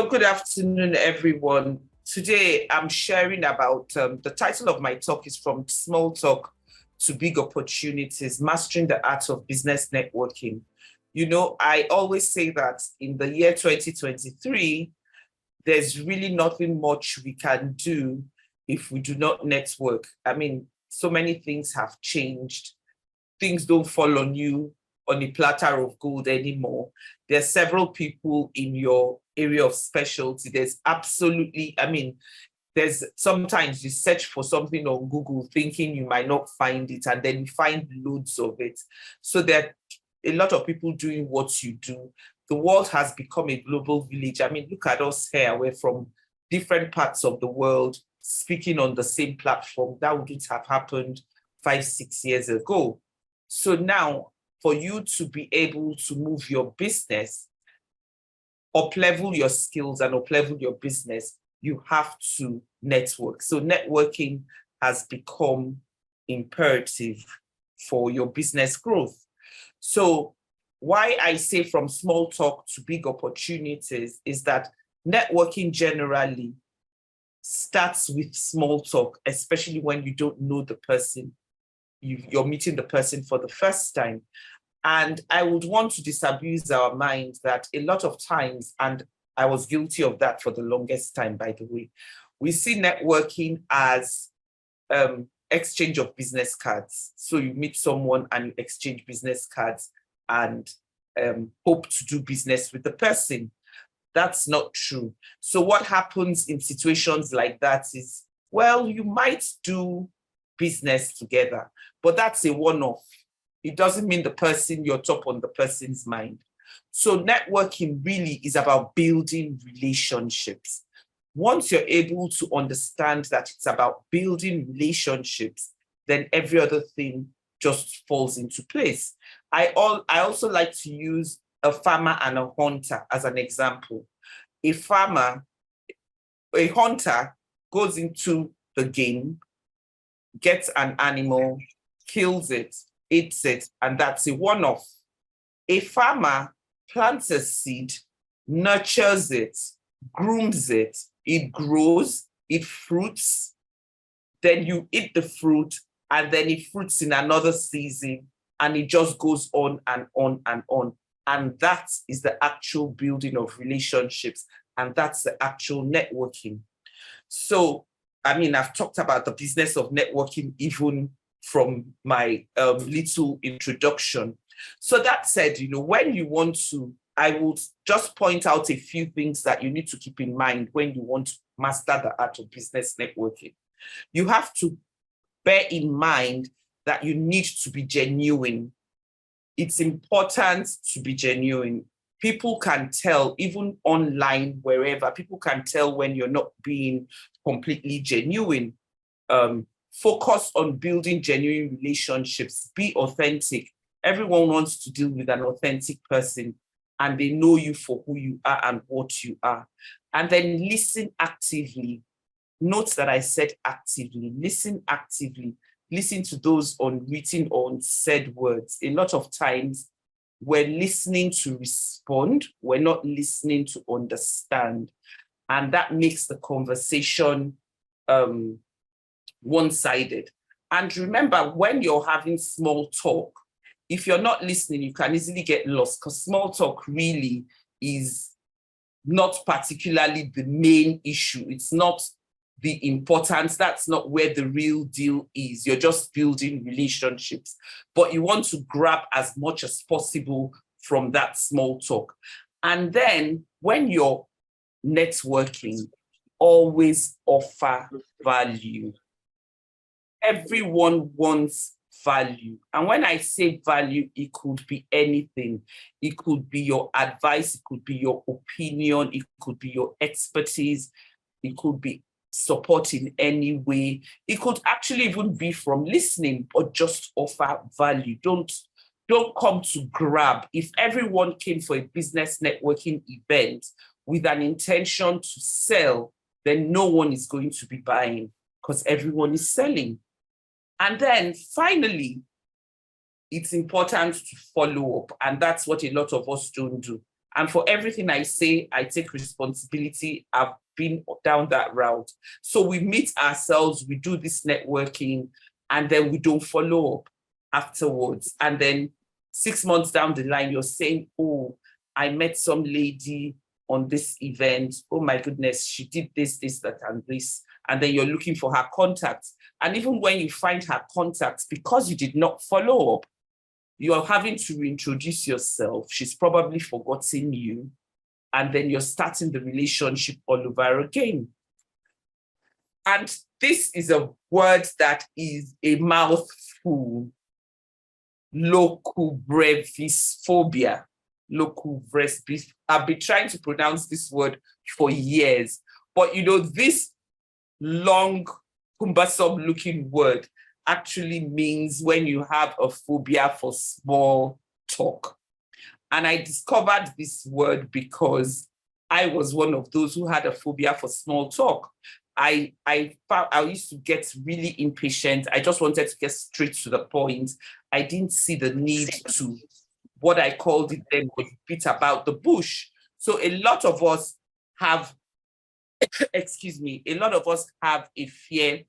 So good afternoon, everyone. Today, I'm sharing about the title of my talk is From Small Talk to Big Opportunities, Mastering the Art of Business Networking. You know, I always say that in the year 2023, there's really nothing much we can do if we do not network. I mean, so many things have changed. Things don't fall on you on a platter of gold anymore. There are several people in your area of specialty. There's absolutely, there's sometimes you search for something on Google thinking you might not find it, and then you find loads of it. So there are a lot of people doing what you do. The world has become a global village. I mean, look at us here. We're from different parts of the world speaking on the same platform. That wouldn't have happened 5-6 years ago. So now, for you to be able to move your business, up-level your skills and up-level your business, you have to network. So networking has become imperative for your business growth. So why I say from small talk to big opportunities is that networking generally starts with small talk, especially when you don't know the person. You're meeting the person for the first time. And I would want to disabuse our mind that a lot of times, and I was guilty of that for the longest time, by the way, we see networking as exchange of business cards. So you meet someone and you exchange business cards and hope to do business with the person. That's not true. So what happens in situations like that is, well, you might do business together, but that's a one-off. It doesn't mean you're top on the person's mind. So networking really is about building relationships. Once you're able to understand that it's about building relationships, then every other thing just falls into place. I also like to use a farmer and a hunter as an example. A hunter goes into the game, gets an animal, kills it, eats it, and that's a one-off. A farmer plants a seed, nurtures it, grooms it, it grows, it fruits, then you eat the fruit, and then it fruits in another season, and it just goes on and on and on. And that is the actual building of relationships, and that's the actual networking. So, I've talked about the business of networking even from my little introduction. So that said, when you want to, I will just point out a few things that you need to keep in mind when you want to master the art of business networking. You have to bear in mind that you need to be genuine. It's important to be genuine. People can tell, even online, wherever, people can tell when you're not being completely genuine. Focus on building genuine relationships. Be authentic. Everyone wants to deal with an authentic person, and they know you for who you are and what you are. And then listen actively. Note that I said actively. Listen actively. Listen to those unwritten or unsaid words. A lot of times, we're listening to respond. We're not listening to understand. And that makes the conversation one-sided. And remember, when you're having small talk, if you're not listening, you can easily get lost, because small talk really is not particularly the main issue. It's not the importance. That's not where the real deal is. You're just building relationships, but you want to grab as much as possible from that small talk. And then when you're networking, always offer value. Everyone wants value. And when I say value, it could be anything. It could be your advice, it could be your opinion, it could be your expertise, it could be support in any way. It could actually even be from listening, but just offer value. Don't come to grab. If everyone came for a business networking event with an intention to sell, then no one is going to be buying, because everyone is selling. And then finally, it's important to follow up. And that's what a lot of us don't do. And for everything I say, I take responsibility. I've been down that route. So we meet ourselves, we do this networking, and then we don't follow up afterwards. And then 6 months down the line, you're saying, oh, I met some lady on this event. Oh my goodness, she did this, that, and this. And then you're looking for her contacts. And even when you find her contacts, because you did not follow up, you're having to reintroduce yourself. She's probably forgotten you. And then you're starting the relationship all over again. And this is a word that is a mouthful. Local brevis phobia. Local brevis. I've been trying to pronounce this word for years. But this long, cumbersome looking word actually means when you have a phobia for small talk. And I discovered this word because I was one of those who had a phobia for small talk. I used to get really impatient. I just wanted to get straight to the point. I didn't see the need to, what I called it then, was beat about the bush. So a lot of us have, a lot of us have a fear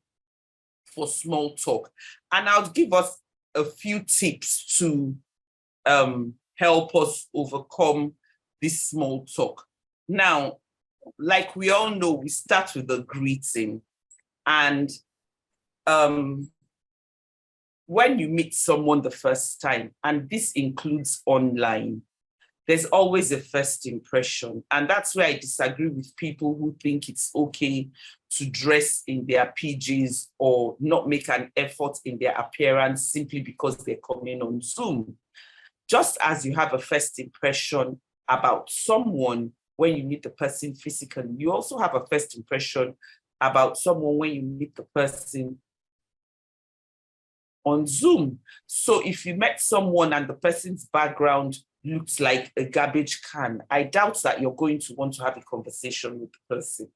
for small talk. And I'll give us a few tips to help us overcome this small talk. Now, like we all know, we start with a greeting. And when you meet someone the first time, and this includes online, there's always a first impression. And that's where I disagree with people who think it's okay to dress in their PJs or not make an effort in their appearance simply because they're coming on Zoom. Just as you have a first impression about someone when you meet the person physically, you also have a first impression about someone when you meet the person on Zoom. So if you met someone and the person's background looks like a garbage can, I doubt that you're going to want to have a conversation with the person.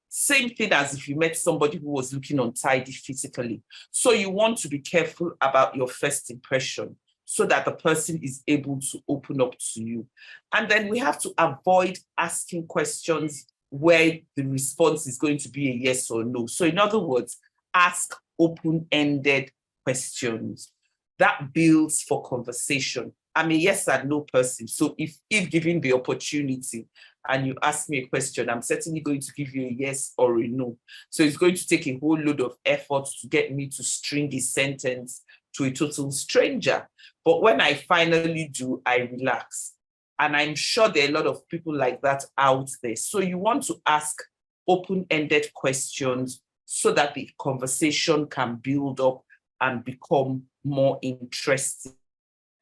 Same thing as if you met somebody who was looking untidy physically. So you want to be careful about your first impression so that the person is able to open up to you. And then we have to avoid asking questions where the response is going to be a yes or no. So in other words, ask open-ended questions. That builds for conversation. I'm a yes and no person. So if given the opportunity and you ask me a question, I'm certainly going to give you a yes or a no. So it's going to take a whole load of effort to get me to string a sentence to a total stranger. But when I finally do, I relax. And I'm sure there are a lot of people like that out there. So you want to ask open-ended questions so that the conversation can build up and become more interesting.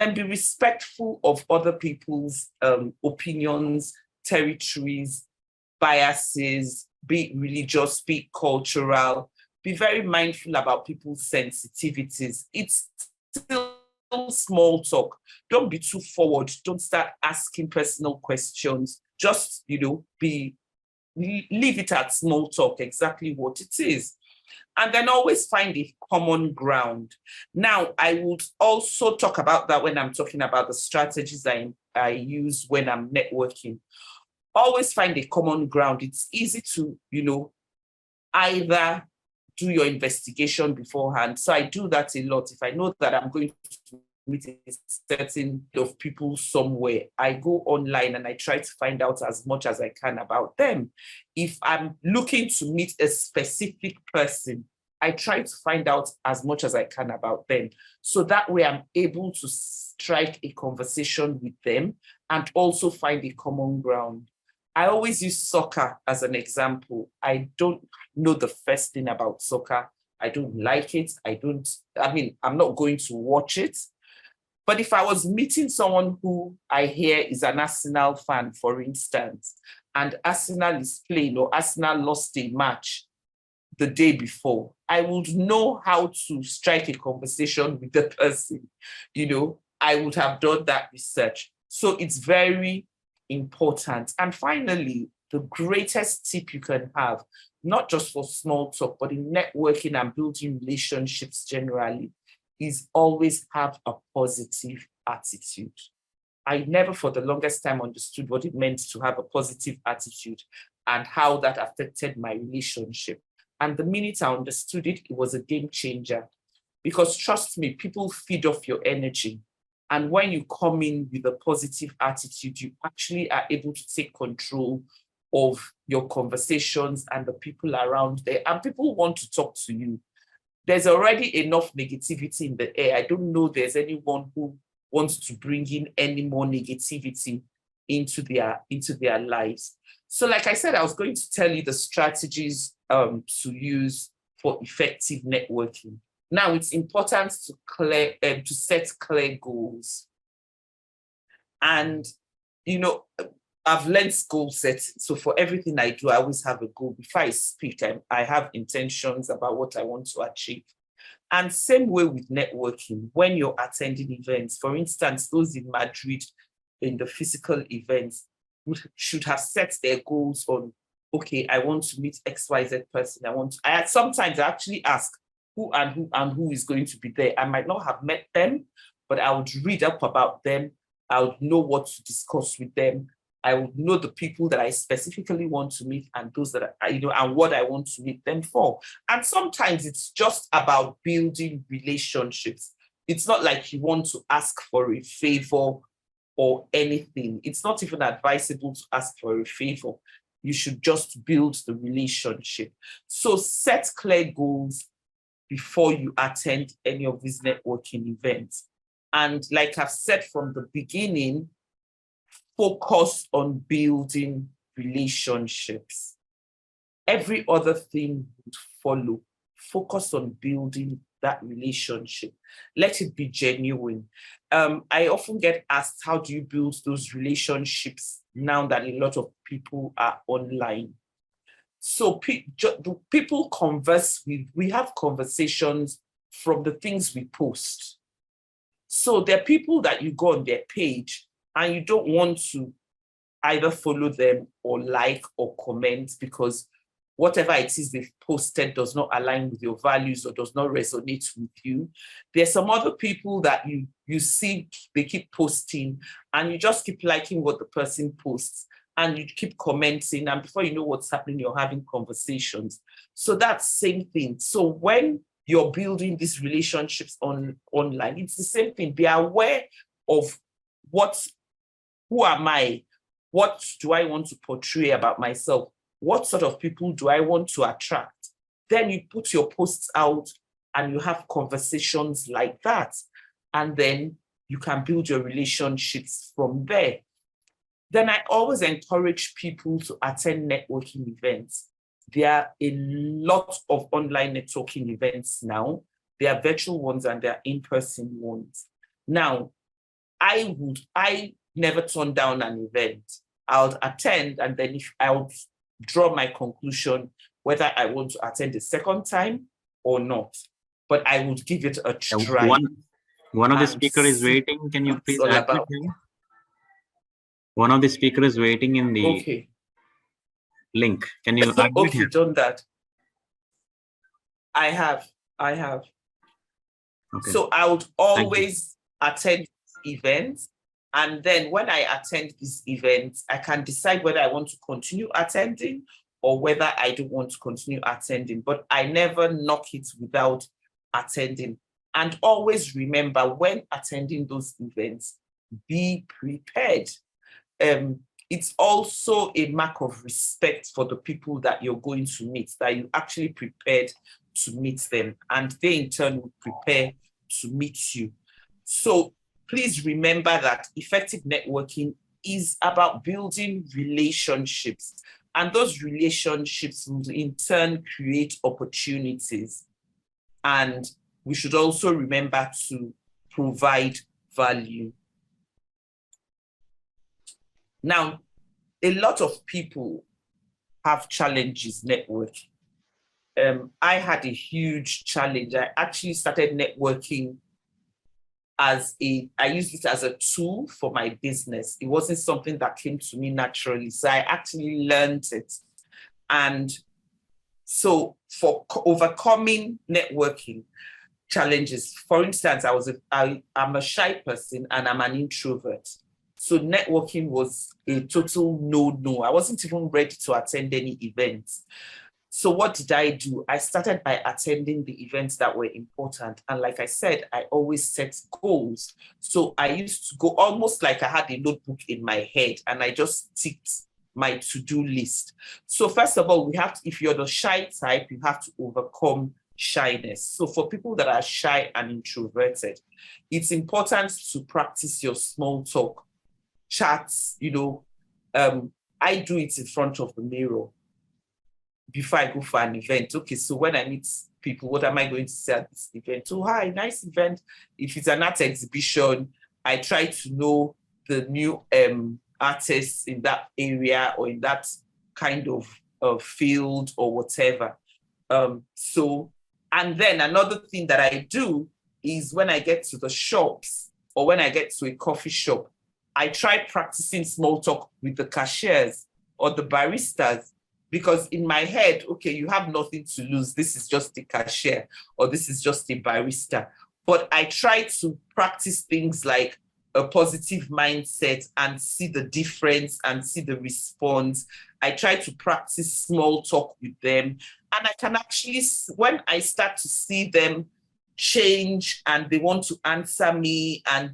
And be respectful of other people's opinions, territories, biases, be it religious, be it cultural. Be very mindful about people's sensitivities. It's still small talk. Don't be too forward. Don't start asking personal questions. Just, leave it at small talk, exactly what it is. And then always find a common ground. Now, I would also talk about that when I'm talking about the strategies I use when I'm networking. Always find a common ground. It's easy to, either do your investigation beforehand. So I do that a lot. If I know that I'm going to meet a certain of people somewhere, I go online and I try to find out as much as I can about them. If I'm looking to meet a specific person, I try to find out as much as I can about them. So that way I'm able to strike a conversation with them and also find a common ground. I always use soccer as an example. I don't know the first thing about soccer. I don't like it. I'm not going to watch it. But if I was meeting someone who I hear is an Arsenal fan, for instance, and Arsenal is playing or Arsenal lost a match the day before, I would know how to strike a conversation with the person. I would have done that research. So it's very important. And finally, the greatest tip you can have, not just for small talk, but in networking and building relationships generally, is always have a positive attitude. I never for the longest time understood what it meant to have a positive attitude and how that affected my relationship. And the minute I understood it, it was a game changer. Because trust me, people feed off your energy. And when you come in with a positive attitude, you actually are able to take control of your conversations and the people around there. And people want to talk to you. There's already enough negativity in the air. I don't know there's anyone who wants to bring in any more negativity into their lives. So like I said, I was going to tell you the strategies to use for effective networking. Now, it's important to set clear goals. And, I've learned goal setting. So for everything I do, I always have a goal. Before I speak, I have intentions about what I want to achieve. And same way with networking, when you're attending events, for instance, those in Madrid in the physical events should have set their goals on, okay, I want to meet XYZ person. Sometimes I actually ask who is going to be there. I might not have met them, but I would read up about them. I would know what to discuss with them. I would know the people that I specifically want to meet and those that and what I want to meet them for. And sometimes it's just about building relationships. It's not like you want to ask for a favor or anything. It's not even advisable to ask for a favor. You should just build the relationship. So set clear goals before you attend any of these networking events. And like I've said from the beginning, focus on building relationships. Every other thing would follow. Focus on building that relationship. Let it be genuine. I often get asked, how do you build those relationships now that a lot of people are online? So people converse we have conversations from the things we post. So there are people that you go on their page and you don't want to either follow them or like or comment because whatever it is they've posted does not align with your values or does not resonate with you. There's some other people that you see, they keep posting and you just keep liking what the person posts and you keep commenting, and before you know what's happening, you're having conversations. So that's same thing. So when you're building these relationships online, it's the same thing. Be aware of who am I? What do I want to portray about myself? What sort of people do I want to attract? Then you put your posts out and you have conversations like that. And then you can build your relationships from there. Then I always encourage people to attend networking events. There are a lot of online networking events now. There are virtual ones and there are in-person ones. Now, I never turn down an event. I'll attend, and then if I'll draw my conclusion whether I want to attend the second time or not. But I would give it a try. One of the speaker is waiting. Can you please add with him? One of the speaker is waiting in the link. Can you add with him? Done that. I have. Okay. So I would always attend events. And then when I attend these events, I can decide whether I want to continue attending or whether I don't want to continue attending. But I never knock it without attending. And always remember, when attending those events, be prepared. It's also a mark of respect for the people that you're going to meet, that you actually prepared to meet them, and they in turn will prepare to meet you. So please remember that effective networking is about building relationships, and those relationships will in turn create opportunities. And we should also remember to provide value. Now, a lot of people have challenges networking. I had a huge challenge. I actually started networking I used it as a tool for my business. It wasn't something that came to me naturally. So I actually learned it. And so for overcoming networking challenges, for instance, I'm a shy person and I'm an introvert. So networking was a total no-no. I wasn't even ready to attend any events. So what did I do? I started by attending the events that were important. And like I said, I always set goals. So I used to go almost like I had a notebook in my head and I just ticked my to-do list. So first of all, if you're the shy type, you have to overcome shyness. So for people that are shy and introverted, it's important to practice your small talk chats. I do it in front of the mirror before I go for an event. Okay, so when I meet people, what am I going to say at this event? Oh, hi, nice event. If it's an art exhibition, I try to know the new artists in that area or in that kind of field or whatever. And then another thing that I do is when I get to the shops or when I get to a coffee shop, I try practicing small talk with the cashiers or the baristas, because in my head, okay, you have nothing to lose. This is just a cashier or this is just a barista. But I try to practice things like a positive mindset and see the difference and see the response. I try to practice small talk with them. And I can actually, when I start to see them change and they want to answer me and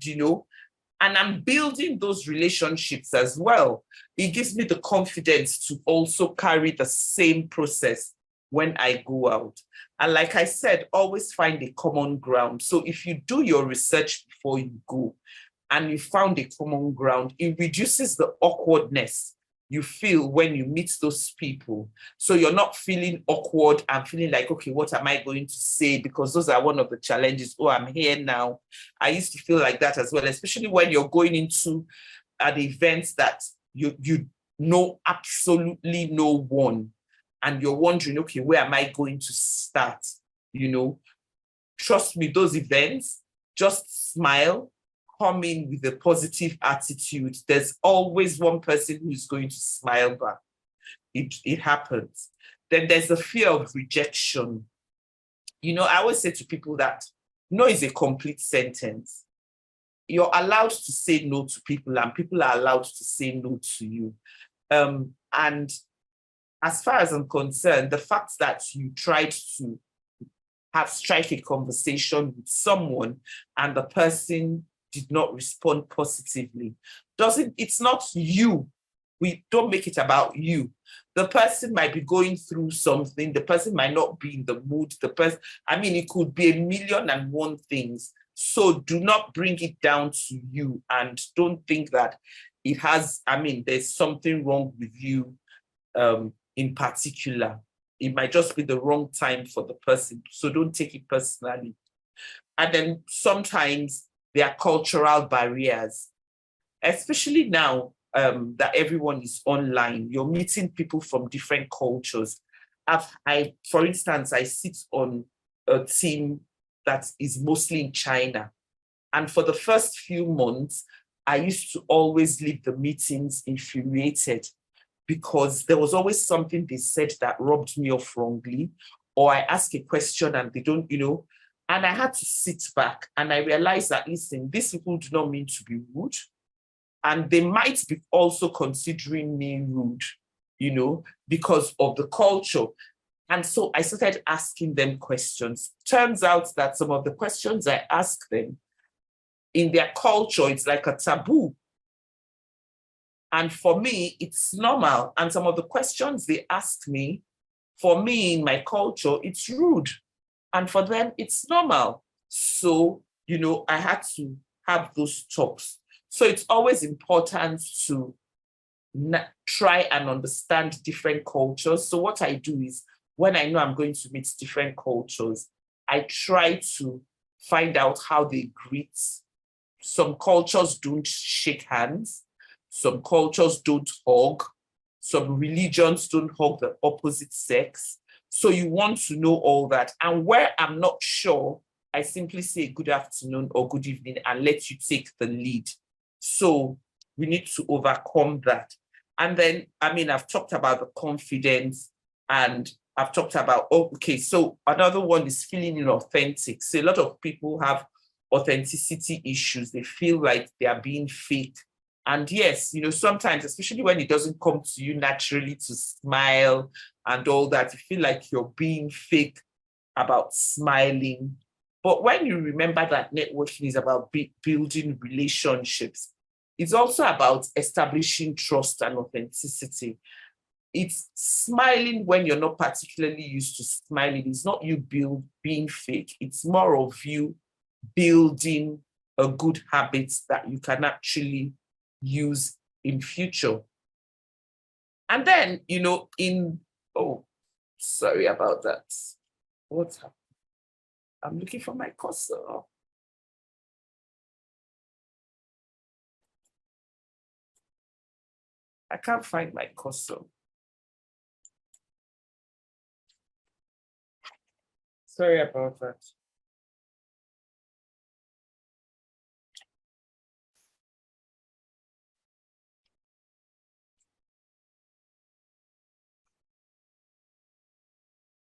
I'm building those relationships as well, it gives me the confidence to also carry the same process when I go out. And like I said, always find a common ground. So if you do your research before you go and you found a common ground, it reduces the awkwardness you feel when you meet those people. So you're not feeling awkward and feeling like, okay, what am I going to say? Because those are one of the challenges. Oh, I'm here now. I used to feel like that as well, especially when you're going into an event that you know absolutely no one. And you're wondering, okay, where am I going to start? Trust me, those events, just smile, come in with a positive attitude. There's always one person who's going to smile back. It happens. Then there's the fear of rejection. I always say to people that no is a complete sentence. You're allowed to say no to people and people are allowed to say no to you. And as far as I'm concerned, the fact that you tried to strike a conversation with someone and the person did not respond positively, it's not you. We don't make it about you. The person might be going through something. The person might not be in the mood. It could be 1,000,001 things. So do not bring it down to you and don't think that there's something wrong with you in particular. It might just be the wrong time for the person. So don't take it personally. And then sometimes there are cultural barriers, especially now that everyone is online. You're meeting people from different cultures. For instance, I sit on a team that is mostly in China. And for the first few months, I used to always leave the meetings infuriated because there was always something they said that rubbed me off wrongly, or I ask a question and they don't, and I had to sit back and I realized that, listen, these people do not mean to be rude. And they might be also considering me rude, because of the culture. And so I started asking them questions. Turns out that some of the questions I asked them, in their culture, it's like a taboo. And for me, it's normal. And some of the questions they asked me, for me, in my culture, it's rude. And for them, it's normal. So, I had to have those talks. So it's always important to try and understand different cultures. So what I do is, when I know I'm going to meet different cultures, I try to find out how they greet. Some cultures don't shake hands. Some cultures don't hug. Some religions don't hug the opposite sex. So you want to know all that. And where I'm not sure, I simply say good afternoon or good evening and let you take the lead. So we need to overcome that. And then, I've talked about the confidence and I've talked about, so another one is feeling inauthentic. So a lot of people have authenticity issues. They feel like they are being fake And yes, sometimes, especially when it doesn't come to you naturally to smile and all that, you feel like you're being fake about smiling. But when you remember that networking is about building relationships, it's also about establishing trust and authenticity. It's smiling when you're not particularly used to smiling. It's not you being fake. It's more of you building a good habit that you can actually use in future. And then, sorry about that. What's happening? I'm looking for my cursor. I can't find my cursor. Sorry about that.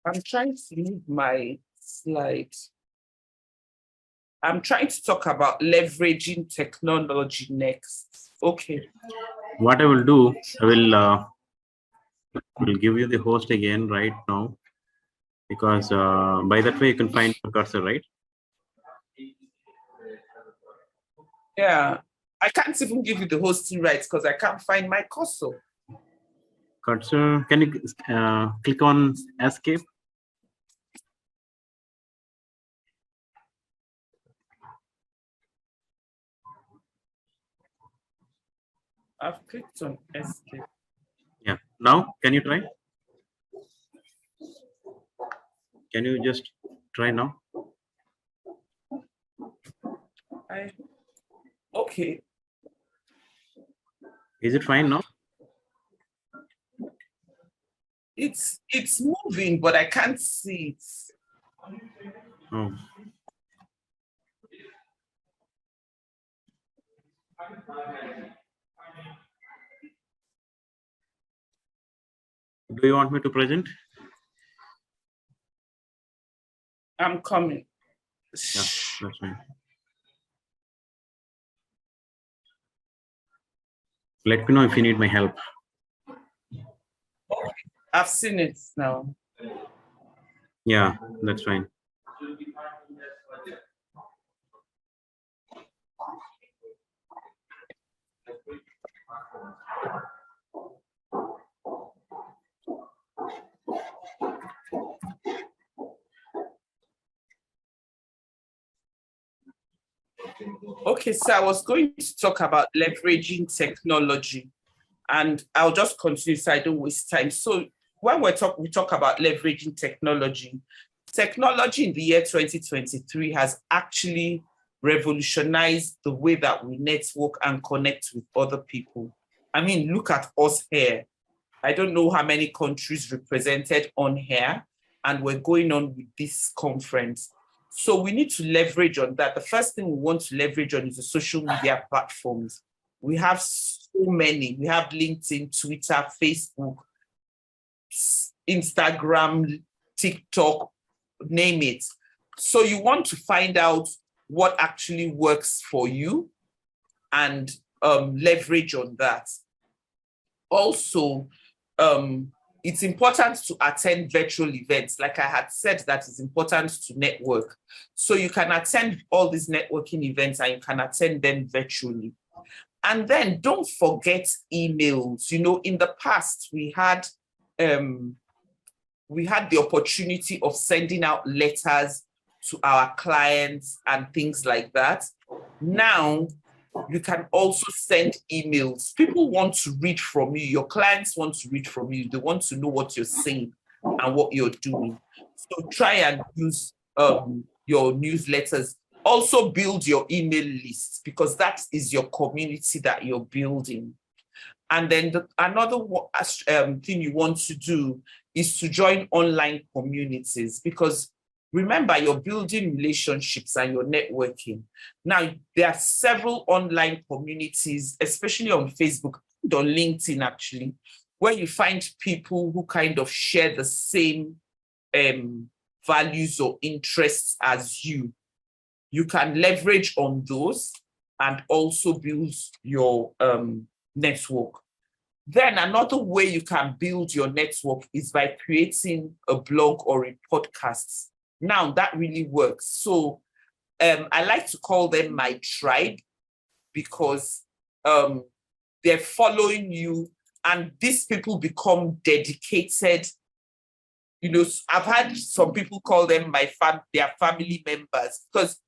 I'm trying to leave my slide. I'm trying to talk about leveraging technology next. Okay. What I will do, I will give you the host again right now, because by that way you can find the cursor, right? Yeah, I can't even give you the hosting rights because I can't find my cursor. Cursor, can you click on escape? I've clicked on escape. Yeah, now can you try? Can you just try now? Okay. Is it fine now? It's moving, but I can't see it. Oh. Do you want me to present? I'm coming. Yeah, that's fine. Let me know if you need my help. I've seen it now. Yeah, that's fine. Okay, so I was going to talk about leveraging technology, and I'll just continue so I don't waste time. So when we talk about leveraging technology, technology in the year 2023 has actually revolutionized the way that we network and connect with other people. I mean, look at us here. I don't know how many countries represented on here, and we're going on with this conference. So we need to leverage on that. The first thing we want to leverage on is the social media platforms. We have so many. We have LinkedIn, Twitter, Facebook, Instagram, TikTok, name it. So you want to find out what actually works for you and leverage on that. Also, it's important to attend virtual events. Like I had said, that it's important to network. So you can attend all these networking events and you can attend them virtually. And then don't forget emails. In the past, we had the opportunity of sending out letters to our clients and things like that. Now, you can also send emails. People want to read from you. Your clients want to read from you. They want to know what you're saying and what you're doing. So try and use your newsletters. Also build your email list, because that is your community that you're building. And then another thing you want to do is to join online communities, because remember, you're building relationships and you're networking. Now, there are several online communities, especially on Facebook and on LinkedIn, actually, where you find people who kind of share the same values or interests as you. You can leverage on those and also build your network. Then another way you can build your network is by creating a blog or a podcast. Now that really works. So I like to call them my tribe, because they're following you, and these people become dedicated. You know, I've had some people call them their family members, because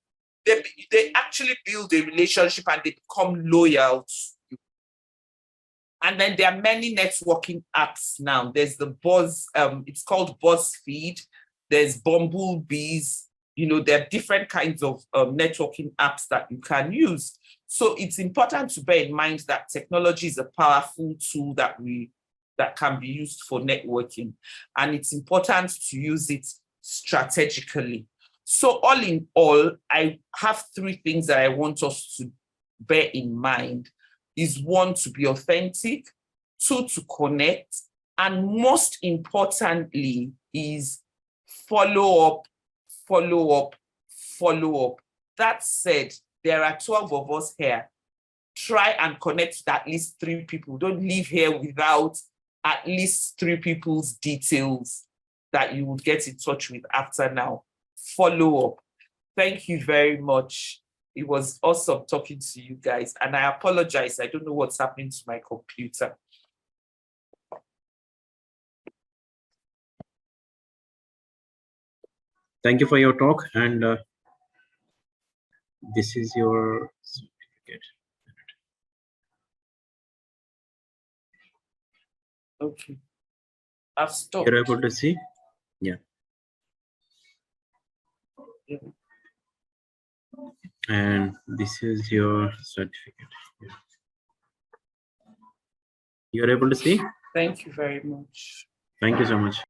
they actually build a relationship and they become loyal to you. And then there are many networking apps now. There's the Buzz, it's called BuzzFeed. There's Bumblebees. You know, there are different kinds of networking apps that you can use. So it's important to bear in mind that technology is a powerful tool that can be used for networking. And it's important to use it strategically. So all in all, I have 3 things that I want us to bear in mind. Is 1, to be authentic, 2, to connect, and most importantly is follow up, follow up, follow up. That said, there are 12 of us here. Try and connect with at least 3 people. Don't leave here without at least 3 people's details that you would get in touch with after now. Follow up. Thank you very much. It was awesome talking to you guys. And I apologize. I don't know what's happening to my computer. Thank you for your talk. And this is your certificate. Okay. I've stopped. You're able to see? Yeah. And this is your certificate. Yeah. You're able to see? Thank you very much. Thank you so much.